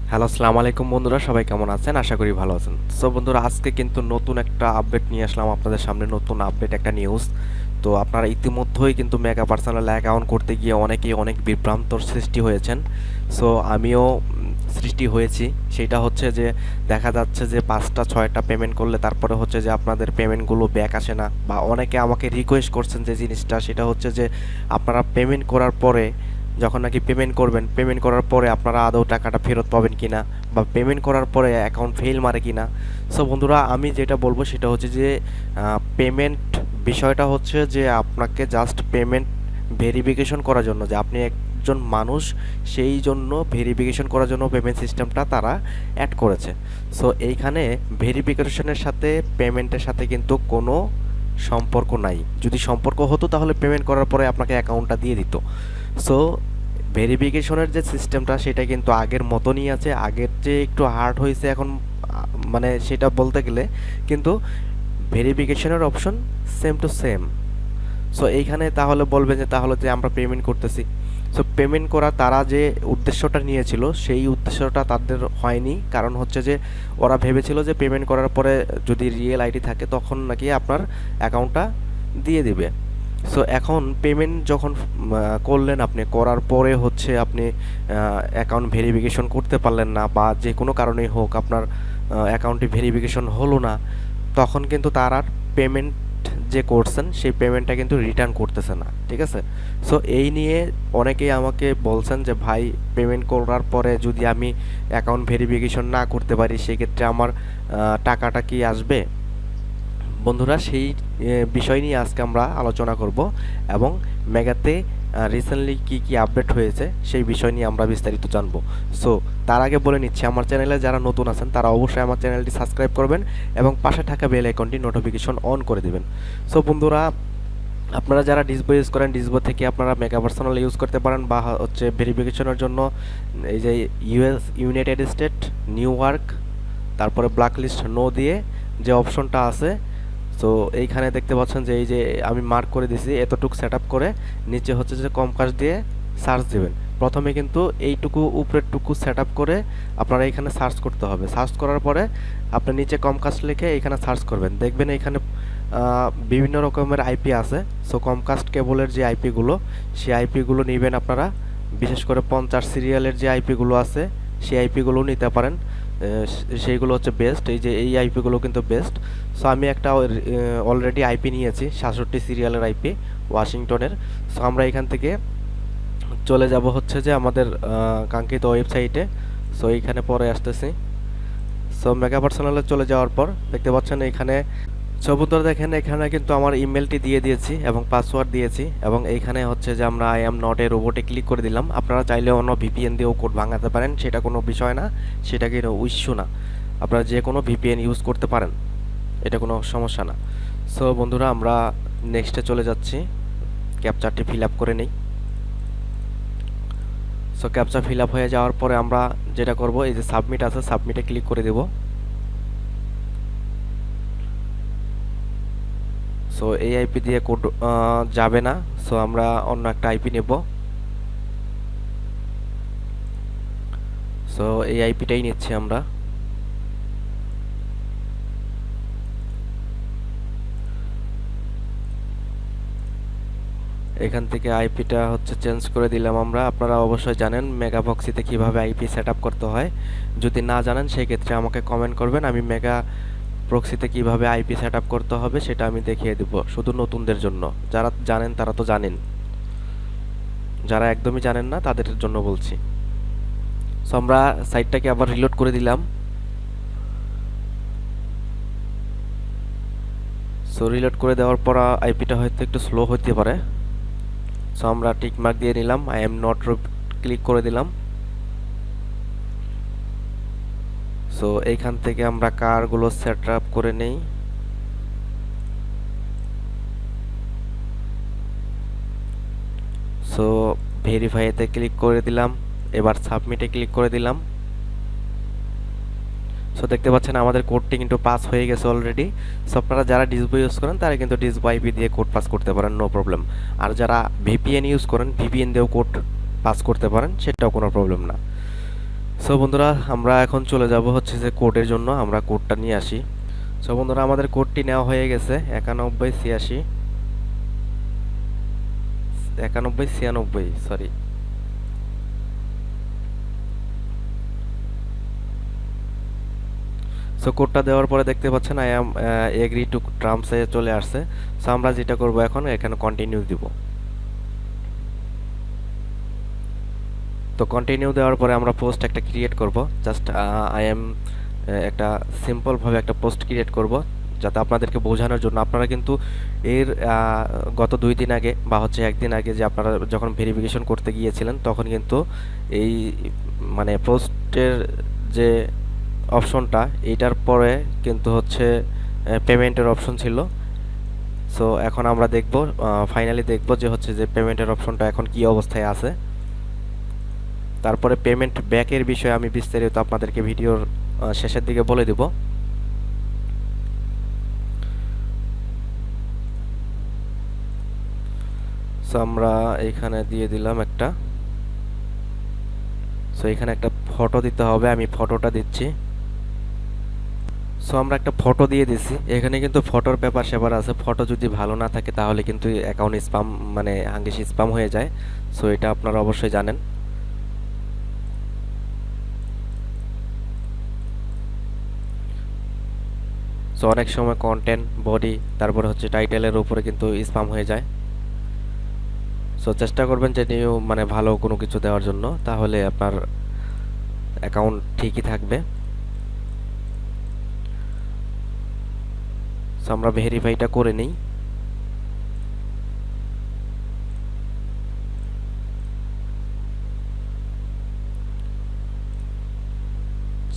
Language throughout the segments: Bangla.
হ্যালো, আসসালামু আলাইকুম বন্ধুরা, সবাই কেমন আছেন? আশা করি ভালো আছেন। সো বন্ধুরা, আজকে কিন্তু নতুন একটা আপডেট নিয়ে আসলাম আপনাদের সামনে, নতুন আপডেট একটা নিউজ। তো আপনারা ইতিমধ্যেই কিন্তু মেগা পার্সোনাল অ্যাকাউন্ট করতে গিয়ে অনেকেই অনেক বিভ্রান্তর সৃষ্টি হয়েছেন। সো আমিও সৃষ্টি হয়েছি। সেটা হচ্ছে যে দেখা যাচ্ছে যে 5টা 6টা পেমেন্ট করলে তারপরে হচ্ছে যে আপনাদের পেমেন্টগুলো ব্যাক আসে না, বা অনেকে আমাকে রিকোয়েস্ট করছেন যে জিনিসটা, সেটা হচ্ছে যে আপনারা পেমেন্ট করার পরে যখন নাকি পেমেন্ট করবেন, পেমেন্ট করার পরে আপনারা আদৌ টাকাটা ফেরত পাবেন কিনা, বা পেমেন্ট করার পরে অ্যাকাউন্ট ফেল মারে কিনা। সো বন্ধুরা, আমি যেটা বলবো সেটা হচ্ছে যে পেমেন্ট বিষয়টা হচ্ছে যে আপনাকে জাস্ট পেমেন্ট ভেরিফিকেশন করার জন্য, যে আপনি একজন মানুষ, সেই জন্য ভেরিফিকেশন করার জন্য পেমেন্ট সিস্টেমটা তারা অ্যাড করেছে। সো এইখানে ভেরিফিকেশনের সাথে পেমেন্টের সাথে কিন্তু কোনো সম্পর্ক নাই। যদি সম্পর্ক হতো তাহলে পেমেন্ট করার পরে আপনাকে অ্যাকাউন্টটা দিয়ে দিত। সো ভেরিফিকেশনের যে সিস্টেমটা সেটা কিন্তু আগের মতনই আছে, আগের চেয়ে একটু হার্ড হয়েছে এখন, মানে সেটা বলতে গেলে কিন্তু ভেরিফিকেশনের option same to same. So এইখানে তাহলে বলবেন যে তাহলে যে আমরা পেমেন্ট করতেছি, সো পেমেন্ট করা তারা যে উদ্দেশ্যটা নিয়েছিল সেই উদ্দেশ্যটা তাদের হয়নি। কারণ হচ্ছে যে ওরা ভেবেছিল যে পেমেন্ট করার পরে যদি রিয়েল আইডি থাকে তখন নাকি আপনার অ্যাকাউন্টটা দিয়ে দিবে। সো এখন পেমেন্ট যখন করলেন, আপনি করার পরে হচ্ছে আপনি অ্যাকাউন্ট ভেরিফিকেশন করতে পারলেন না, বা যে কোনো কারণেই হোক আপনার অ্যাকাউন্টটি ভেরিফিকেশন হলো না, তখন কিন্তু তার আর পেমেন্ট যে করছেন সেই পেমেন্টটা কিন্তু রিটার্ন করতেছে না। ঠিক আছে? সো এই নিয়ে অনেকেই আমাকে বলছেন যে ভাই, পেমেন্ট করার পরে যদি আমি অ্যাকাউন্ট ভেরিফিকেশন না করতে পারি সেক্ষেত্রে আমার টাকাটা কি আসবে? বন্ধুরা, সেই বিষয় নিয়ে আজকে আমরা আলোচনা করব, এবং মেগাতে রিসেন্টলি কি কি আপডেট হয়েছে সেই বিষয় নিয়ে আমরা বিস্তারিত জানবো। সো তার আগে বলে নিচ্ছি, আমার চ্যানেলে যারা নতুন আছেন তারা অবশ্যই আমার চ্যানেলটি সাবস্ক্রাইব করবেন এবং পাশে থাকা বেল আইকনটি নোটিফিকেশন অন করে দিবেন। সো বন্ধুরা, আপনারা যারা ডিসবো ইউজ করেন, ডিসবো থেকে আপনারা মেগা পার্সোনাল ইউজ করতে পারেন, বা হচ্ছে ভেরিফিকেশনের জন্য এই যে ইউনাইটেড স্টেট, নিউ ইয়র্ক, তারপরে ব্ল্যাক লিস্ট নো দিয়ে যে অপশনটা আছে। সো এইখানে দেখতে পাচ্ছেন যে এই যে আমি মার্ক করে দিয়েছি, এতটুকু সেট আপ করে নিচে হচ্ছে যে কমকাস্ট দিয়ে সার্চ দেবেন। প্রথমে কিন্তু এইটুকু উপরেরটুকু সেট আপ করে আপনারা এখানে সার্চ করতে হবে। সার্চ করার পরে আপনি নিচে কমকাস্ট লিখে এখানে সার্চ করবেন, দেখবেন এখানে বিভিন্ন রকমের আইপি আছে। সো কমকাস্ট কেবলের যে আইপিগুলো, সেই আইপিগুলো নেবেন আপনারা। বিশেষ করে 50 সিরিয়ালের যে আইপিগুলো আছে সেই আইপিগুলো নিতে পারেন, সেইগুলো হচ্ছে বেস্ট। এই যে এই আইপিগুলো কিন্তু বেস্ট। সো আমি একটা অলরেডি আইপি নিয়েছি, 67 সিরিয়ালের আইপি, ওয়াশিংটনের। সো আমরা এখান থেকে চলে যাব হচ্ছে যে আমাদের কাঙ্ক্ষিত ওয়েবসাইটে। সো এইখানে পরে আসতেছি। সো মেগা পার্সোনালে চলে যাওয়ার পর দেখতে পাচ্ছেন এখানে, সো বন্ধুরা দেখেন এখানে কিন্তু আমার ইমেলটি দিয়ে দিয়েছি এবং পাসওয়ার্ড দিয়েছি, এবং এইখানে হচ্ছে যে আমরা আই অ্যাম নট এ রোবটে ক্লিক করে দিলাম। আপনারা চাইলে অন্য ভিপিএন দিয়েও কোড ভাঙাতে পারেন, সেটা কোনো বিষয় না, সেটা কিন্তু ইস্যু না। আপনারা যে কোনো ভিপিএন ইউজ করতে পারেন, এটা কোনো সমস্যা না। সো বন্ধুরা, আমরা নেক্সটে চলে যাচ্ছি, ক্যাপচারটি ফিল আপ করে নেই। সো ক্যাপচা ফিল আপ হয়ে যাওয়ার পরে আমরা যেটা করব, এই যে সাবমিট আছে, সাবমিটে ক্লিক করে দেব। সো এই আইপি দিয়ে কোড যাবে না। সো আমরা অন্য একটা আইপি নেব। সো এই আইপিটাই নিচ্ছি আমরা। এখান থেকে আইপিটা হচ্ছে চেঞ্জ করে দিলাম আমরা। আপনারা অবশ্যই জানেন মেগা বক্সিতে কীভাবে আইপি সেট আপ করতে হয়। যদি না জানেন সেই ক্ষেত্রে আমাকে কমেন্ট করবেন, আমি মেগা প্রক্সিতে কীভাবে আইপি সেট আপ করতে হবে সেটা আমি দেখিয়ে দেব, শুধু নতুনদের জন্য। যারা জানেন তারা তো জানেন, যারা একদমই জানেন না তাদের জন্য বলছি। সো আমরা সাইটটাকে আবার রিলোড করে দিলাম। সো রিলোড করে দেওয়ার পর আইপিটা হয়তো একটু স্লো হতে পারে। সো আমরা টিক মার্ক দিয়ে নিলাম, আই এম নট ক্লিক করে দিলাম। সো এইখান থেকে আমরা কারগুলো সেট আপ করে নেই। সো ভেরিফাইতে ক্লিক করে দিলাম, এবার সাবমিটে ক্লিক করে দিলাম। সো দেখতে পাচ্ছেন আমাদের কোডটি কিন্তু পাস হয়ে গেছে অলরেডি। সো আপনারা যারা ডিসবো ইউজ করেন তারা কিন্তু ডিসবো আইপি দিয়ে কোড পাস করতে পারেন, নো প্রবলেম। আর যারা ভিপিএন ইউজ করেন ভিপিএন দিয়েও কোড পাস করতে পারেন, সেটাও কোনো প্রবলেম না। সো বন্ধুরা আমরা এখন চলে যাব হচ্ছে যে কোডের জন্য, আমরা কোডটা নিয়ে আসি। সো বন্ধুরা আমাদের কোডটি নেওয়া হয়ে গেছে 9196 সরি। সো কোডটা দেওয়ার পরে দেখতে পাচ্ছেন আই অ্যাম এগ্রি টু টার্মসে চলে আসছে। সো আমরা যেটা করব এখন এখানে কন্টিনিউ দিব। তো কন্টিনিউ দেওয়ার পরে আমরা পোস্ট একটা ক্রিয়েট করব। জাস্ট আই এম একটা সিম্পলভাবে একটা পোস্ট ক্রিয়েট করব, যাতে আপনাদেরকে বোঝানোর জন্য। আপনারা কিন্তু এর গত 2 দিন আগে বা হচ্ছে 1 দিন আগে যে আপনারা যখন ভেরিফিকেশন করতে গিয়েছিলেন, তখন কিন্তু এই মানে পোস্টের যে অপশনটা, এইটার পরে কিন্তু হচ্ছে পেমেন্টের অপশন ছিল। সো এখন আমরা দেখব, ফাইনালি দেখব যে হচ্ছে যে পেমেন্টের অপশনটা এখন কি অবস্থায় আছে। তারপরে পেমেন্ট ব্যাকের বিষয়ে আমি বিস্তারিত আপনাদেরকে ভিডিওর শেষের দিকে বলে দেব। সো আমরা এখানে দিয়ে দিলাম একটা। সো এখানে একটা ফটো দিতে হবে, আমি ফটোটা দিচ্ছি। সো আমরা একটা ফটো দিয়ে দিছি। এখানে কিন্তু ফটোর পেপার সেপার আছে। ফটো যদি ভালো না থাকে তাহলে কিন্তু অ্যাকাউন্ট স্প্যাম মানে হাঙ্গেশ স্প্যাম হয়ে যায়। সো এটা আপনারা অবশ্যই জানেন। সো অনেক সময় কন্টেন্ট বডি তারপরে হচ্ছে টাইটেলের উপরে কিন্তু স্প্যাম হয়ে যায়। সো চেষ্টা করবেন যে নিউ মানে ভালো কোনো কিছু দেওয়ার জন্য, তাহলে আপনার অ্যাকাউন্ট ঠিকই থাকবে। সো আমরা ভেরিফাইটা করে নিই।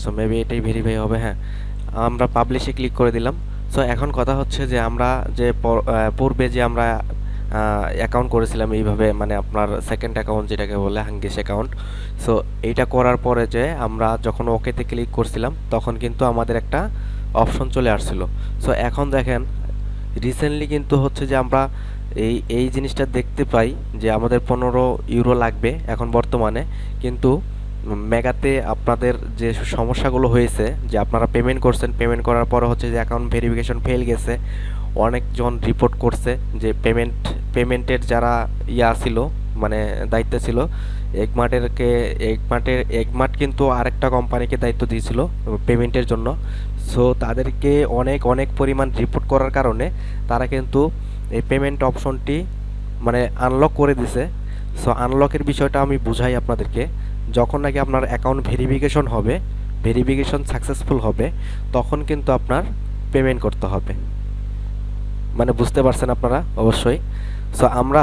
সো মেবি এটাই ভেরিফাই হবে। হ্যাঁ, আমরা পাবলিশে ক্লিক করে দিলাম। সো এখন কথা হচ্ছে যে আমরা যে পূর্বে যে আমরা অ্যাকাউন্ট করেছিলাম এইভাবে, মানে আপনার সেকেন্ড অ্যাকাউন্ট যেটাকে বলে হাঙ্গেশ অ্যাকাউন্ট। সো এইটা করার পরে যে আমরা যখন ওকেতে ক্লিক করছিলাম, তখন কিন্তু আমাদের একটা অপশন চলে আসছিল। সো এখন দেখেন রিসেন্টলি কিন্তু হচ্ছে যে আমরা এই জিনিসটা দেখতে পাই যে আমাদের 15 ইউরো লাগবে এখন বর্তমানে। কিন্তু মেগাতে আপনাদের যে সমস্যাগুলো হয়েছে, যে আপনারা পেমেন্ট করছেন, পেমেন্ট করার পরে হচ্ছে যে অ্যাকাউন্ট ভেরিফিকেশন ফেল গেছে, অনেকজন রিপোর্ট করছে যে পেমেন্টের যারা ছিল মানে দায়িত্ব ছিল একমার্ট কিন্তু আরেকটা কোম্পানিকে দায়িত্ব দিয়েছিল পেমেন্টের জন্য। সো তাদেরকে অনেক অনেক পরিমাণ রিপোর্ট করার কারণে তারা কিন্তু এই পেমেন্ট অপশনটি মানে আনলক করে দিছে। সো আনলকের বিষয়টা আমি বুঝাই আপনাদেরকে। যখন নাকি আপনার অ্যাকাউন্ট ভেরিফিকেশন হবে, ভেরিফিকেশন সাকসেসফুল হবে, তখন কিন্তু আপনার পেমেন্ট করতে হবে। মানে বুঝতে পারছেন আপনারা অবশ্যই। সো আমরা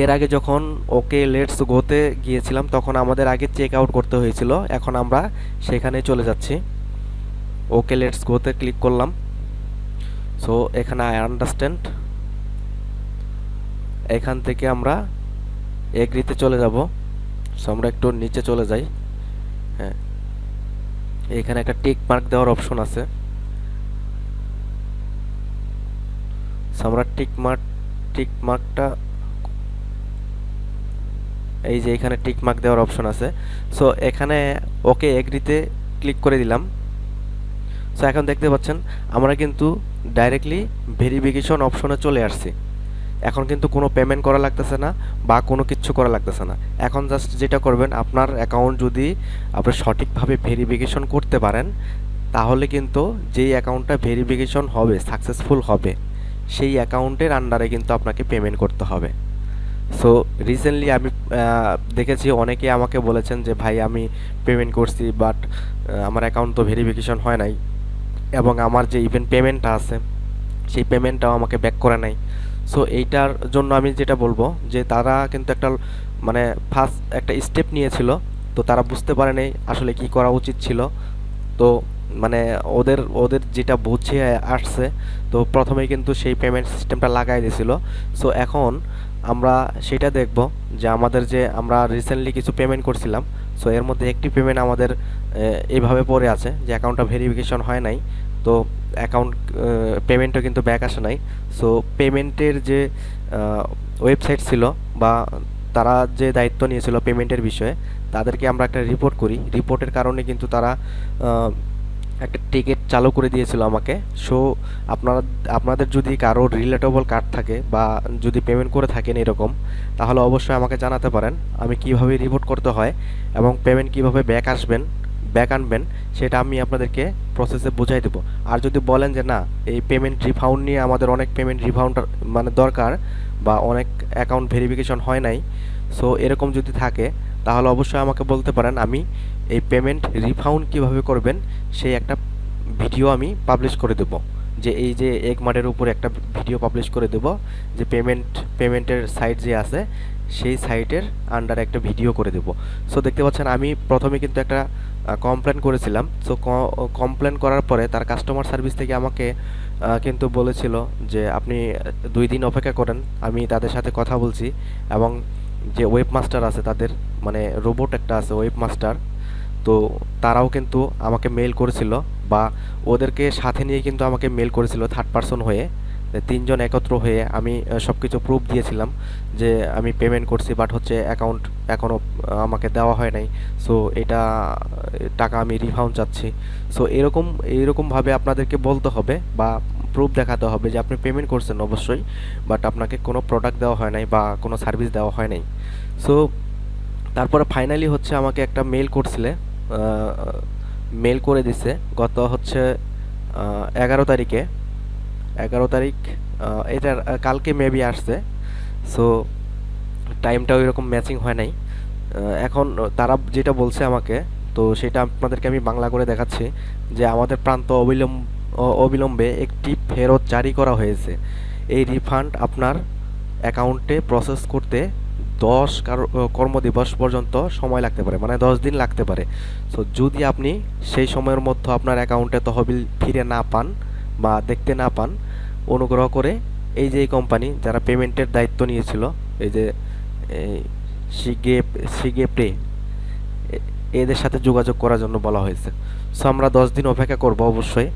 এর আগে যখন ওকে লেটস গোতে গিয়েছিলাম, তখন আমাদের আগে চেক আউট করতে হয়েছিল। এখন আমরা সেখানে চলে যাচ্ছি। ওকে লেটস গোতে ক্লিক করলাম। সো এখানে আই আন্ডারস্ট্যান্ড, এখান থেকে আমরা এগ্রিতে চলে যাব। সো আমরা একটু নিচে চলে যাই। হ্যাঁ, এখানে একটা টিক মার্ক দেওয়ার অপশন আছে। সো আমরা টিক মার্কটা এই যে এখানে টিক মার্ক দেওয়ার অপশন আছে। সো এখানে ওকে এগ্রিতে ক্লিক করে দিলাম। সো এখন দেখতে পাচ্ছেন আমরা কিন্তু ডাইরেক্টলি ভেরিফিকেশন অপশনে চলে আসছি। এখন কিন্তু কোনো পেমেন্ট করা লাগতেছে না বা কোনো কিচ্ছু করা লাগতেছে না। এখন জাস্ট যেটা করবেন, আপনার অ্যাকাউন্ট যদি আপনি সঠিকভাবে ভেরিফিকেশন করতে পারেন, তাহলে কিন্তু যেই অ্যাকাউন্টটা ভেরিফিকেশন হবে, সাকসেসফুল হবে, সেই অ্যাকাউন্টের আন্ডারে কিন্তু আপনাকে পেমেন্ট করতে হবে। সো রিসেন্টলি আমি দেখেছি অনেকে আমাকে বলেছেন যে ভাই আমি পেমেন্ট করছি, বাট আমার অ্যাকাউন্ট তো ভেরিফিকেশন হয় নাই, এবং আমার যে ইভেন পেমেন্টটা আছে সেই পেমেন্টটাও আমাকে ব্যাক করে নাই। সো এইটার জন্য আমি যেটা বলবো যে তারা কিন্তু একটা মানে ফার্স্ট একটা স্টেপ নিয়েছিল, তো তারা বুঝতে পারে নাই আসলে কি করা উচিত ছিল। তো মানে ওদের ওদের যেটা বুঝে আসছে, তো প্রথমেই কিন্তু সেই পেমেন্ট সিস্টেমটা লাগাই দিয়েছিল। সো এখন আমরা সেটা দেখব যে আমাদের যে আমরা রিসেন্টলি কিছু পেমেন্ট করছিলাম, সো এর মধ্যে একটি পেমেন্ট আমাদের এইভাবে পড়ে আছে যে অ্যাকাউন্টটা ভেরিফিকেশন হয় নাই। তো অ্যাকাউন্ট পেমেন্টও কিন্তু ব্যাক আসে নাই। সো পেমেন্টের যে ওয়েবসাইট ছিল বা তারা যে দায়িত্ব নিয়েছিল পেমেন্টের বিষয়ে, তাদেরকে আমরা একটা রিপোর্ট করি, রিপোর্টের কারণে কিন্তু তারা একটা টিকিট চালু করে দিয়েছিল আমাকে। সো আপনাদের যদি কারো রিলেটেবল কার্ড থাকে বা যদি পেমেন্ট করে থাকেন এরকম, তাহলে অবশ্যই আমাকে জানাতে পারেন আমি কিভাবে রিপোর্ট করতে হয় এবং পেমেন্ট কিভাবে ব্যাক আনবেন সেটা আমি আপনাদেরকে প্রসেসে বুঝাই দেবো। আর যদি বলেন যে না, এই পেমেন্ট রিফাউন্ড নিয়ে আমাদের অনেক পেমেন্ট রিফাউন্ড মানে দরকার বা অনেক অ্যাকাউন্ট ভেরিফিকেশন হয় নাই, সো এরকম যদি থাকে তাহলে অবশ্যই আমাকে বলতে পারেন। আমি এই পেমেন্ট রিফাউন্ড কিভাবে করবেন সেই একটা ভিডিও আমি পাবলিশ করে দেব, যে এই যে একমার্টের উপরে একটা ভিডিও পাবলিশ করে দেব, যে পেমেন্টের সাইট যে আছে সেই সাইটের আন্ডারে একটা ভিডিও করে দেব। সো দেখতে পাচ্ছেন আমি প্রথমে কিন্তু একটা কমপ্লেন করেছিলাম। সো কমপ্লেন করার পরে তার কাস্টমার সার্ভিস থেকে আমাকে কিন্তু বলেছিল যে আপনি 2 দিন অপেক্ষা করেন, আমি তাদের সাথে কথা বলছি। এবং যে ওয়েব মাস্টার আছে তাদের, মানে রোবট একটা আছে ওয়েব মাস্টার, তো তারাও কিন্তু আমাকে মেল করেছিল বা ওদেরকে সাথে নিয়ে কিন্তু আমাকে মেল করেছিল থার্ড পারসন হয়ে। 3জন একত্র হয়ে আমি সব কিছু প্রুফ দিয়েছিলাম যে আমি পেমেন্ট করছি, বাট হচ্ছে অ্যাকাউন্ট এখনও আমাকে দেওয়া হয় নাই। সো এটা টাকা আমি রিফাউন্ড চাচ্ছি। সো এইরকমভাবে আপনাদেরকে বলতে হবে বা প্রুফ দেখাতে হবে যে আপনি পেমেন্ট করছেন অবশ্যই, বাট আপনাকে কোনো প্রোডাক্ট দেওয়া হয় নাই বা কোনো সার্ভিস দেওয়া হয় নাই। সো তারপরে ফাইনালি হচ্ছে আমাকে একটা মেল করে দিছে গত হচ্ছে 11 তারিখে। 11 তারিখ এটার কালকে মেবি আসছে। সো টাইমটা ওই রকম ম্যাচিং হয় নাই। এখন তারা যেটা বলছে আমাকে, তো সেটা আপনাদেরকে আমি বাংলা করে দেখাচ্ছি যে আমাদের প্রান্ত অবিলম্বে একটি ফেরত জারি করা হয়েছে। এই রিফান্ড আপনার অ্যাকাউন্টে প্রসেস করতে 10 কর্মদিবস পর্যন্ত সময় লাগতে পারে, মানে 10 দিন লাগতে পারে। সো যদি আপনি সেই সময়ের মধ্যে আপনার অ্যাকাউন্টে তহবিল ফিরে না পান বা দেখতে না পান, অনুগ্রহ করে এই যে কোম্পানি যারা পেমেন্টের দায়িত্ব নিয়েছিল, এই যে সিগে পে, এদের সাথে যোগাযোগ করার জন্য বলা হয়েছে। সো আমরা 10 দিন অপেক্ষা করব অবশ্যই।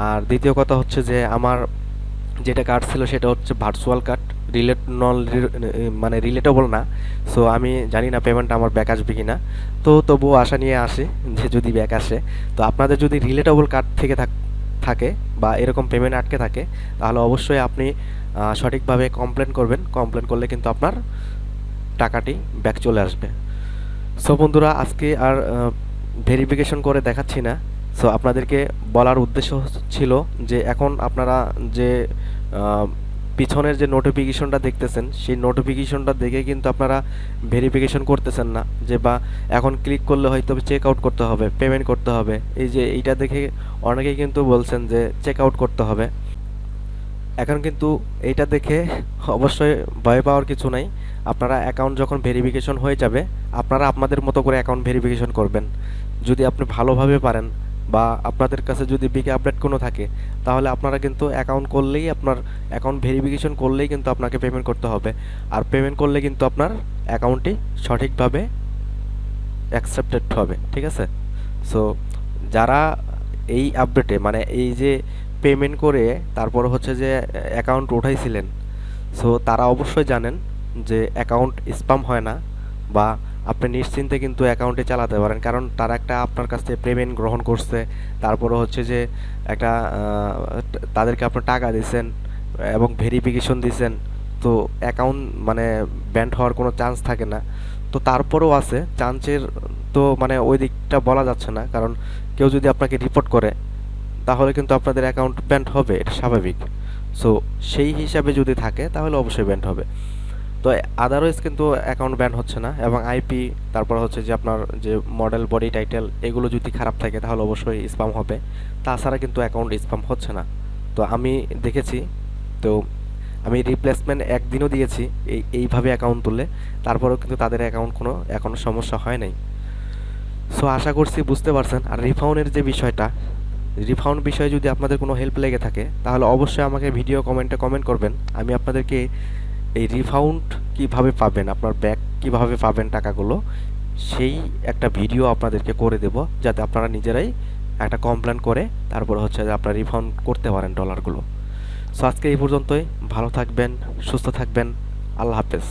আর দ্বিতীয় কথা হচ্ছে যে আমার যেটা কার্ড ছিল সেটা হচ্ছে ভার্চুয়াল কার্ড, মানে রিলেটেবল না। সো আমি জানি না পেমেন্ট আমার ব্যাক আসবে কি না, তো তবুও আশা নিয়ে আসি যে যদি ব্যাক আসে। তো আপনাদের যদি রিলেটেবল কার্ড থেকে থাকে বা এরকম পেমেন্ট আটকে থাকে, তাহলে অবশ্যই আপনি সঠিকভাবে কমপ্লেন করবেন। কমপ্লেন করলে কিন্তু আপনার টাকাটি ব্যাক চলে আসবে। সো বন্ধুরা, আজকে আর ভেরিফিকেশন করে দেখাচ্ছি না। সো আপনাদেরকে বলার উদ্দেশ্য ছিল যে এখন আপনারা যে পিছনের যে নোটিফিকেশনটা দেখতেছেন, সেই নোটিফিকেশনটা দেখে কিন্তু আপনারা ভেরিফিকেশন করতেছেন না, যে বা এখন ক্লিক করলে হয়তো চেক আউট করতে হবে, পেমেন্ট করতে হবে। এই যে এইটা দেখে অনেকেই কিন্তু বলছেন যে চেক আউট করতে হবে। এখন কিন্তু এইটা দেখে অবশ্যই ভয় পাওয়ার কিছু নাই। আপনারা অ্যাকাউন্ট যখন ভেরিফিকেশন হয়ে যাবে, আপনারা আপনাদের মতো করে অ্যাকাউন্ট ভেরিফিকেশন করবেন। যদি আপনি ভালোভাবে পারেন বা আপনাদের কাছে যদি বিগ আপডেট কোনো থাকে, তাহলে আপনারা কিন্তু আপনার অ্যাকাউন্ট ভেরিফিকেশন করলেই কিন্তু আপনাকে পেমেন্ট করতে হবে। আর পেমেন্ট করলে কিন্তু আপনার অ্যাকাউন্টটি সঠিকভাবে অ্যাকসেপ্টেড হবে, ঠিক আছে? সো যারা এই আপডেটে, মানে এই যে পেমেন্ট করে তারপর হচ্ছে যে অ্যাকাউন্ট উঠাইছিলেন, সো তারা অবশ্যই জানেন যে অ্যাকাউন্ট স্প্যাম হয় না বা আপনি নিশ্চিন্তে কিন্তু অ্যাকাউন্টে চালাতে পারেন। কারণ তারা একটা আপনার কাছ থেকে পেমেন্ট গ্রহণ করছে, তারপরে হচ্ছে যে একটা তাদেরকে আপনি টাকা দিয়েছেন এবং ভেরিফিকেশন দিয়েছেন, তো অ্যাকাউন্ট মানে ব্যান্ড হওয়ার কোনো চান্স থাকে না। তো তারপরেও আছে চান্সের, তো মানে ওই দিকটা বলা যাচ্ছে না, কারণ কেউ যদি আপনাকে রিপোর্ট করে তাহলে কিন্তু আপনাদের অ্যাকাউন্ট ব্যান্ড হবে, এটা স্বাভাবিক। সো সেই হিসাবে যদি থাকে তাহলে অবশ্যই ব্যান্ড হবে। তো আদারওয়াইজ কিন্তু অ্যাকাউন্ট ব্যান হচ্ছে না। এবং আইপি, তারপর হচ্ছে যে আপনার যে মডেল, বডি টাইটেল, এগুলো যদি খারাপ থাকে তাহলে অবশ্যই স্প্যাম হবে। তাছাড়া কিন্তু অ্যাকাউন্ট স্প্যাম হচ্ছে না। তো আমি দেখেছি, তো আমি রিপ্লেসমেন্ট একদিনও দিয়েছি এইভাবে অ্যাকাউন্ট তুললে, তারপরেও কিন্তু তাদের অ্যাকাউন্ট এখনও সমস্যা হয় নাই। সো আশা করছি বুঝতে পারছেন। আর রিফাউন্ডের যে বিষয়টা, রিফাউন্ড বিষয়ে যদি আপনাদের কোনো হেল্প লেগে থাকে তাহলে অবশ্যই আমাকে ভিডিও কমেন্টে কমেন্ট করবেন। আমি আপনাদেরকে এই রিফাউন্ড কিভাবে পাবেন, আপনার ব্যাক কিভাবে পাবেন টাকাগুলো, সেই একটা ভিডিও আপনাদেরকে করে দেব, যাতে আপনারা নিজেরাই একটা কমপ্লেন করে তারপর হচ্ছে যে আপনারা রিফাউন্ড করতে পারেন ডলারগুলো। সো আজকে এই পর্যন্তই। ভালো থাকবেন, সুস্থ থাকবেন। আল্লাহ হাফেজ।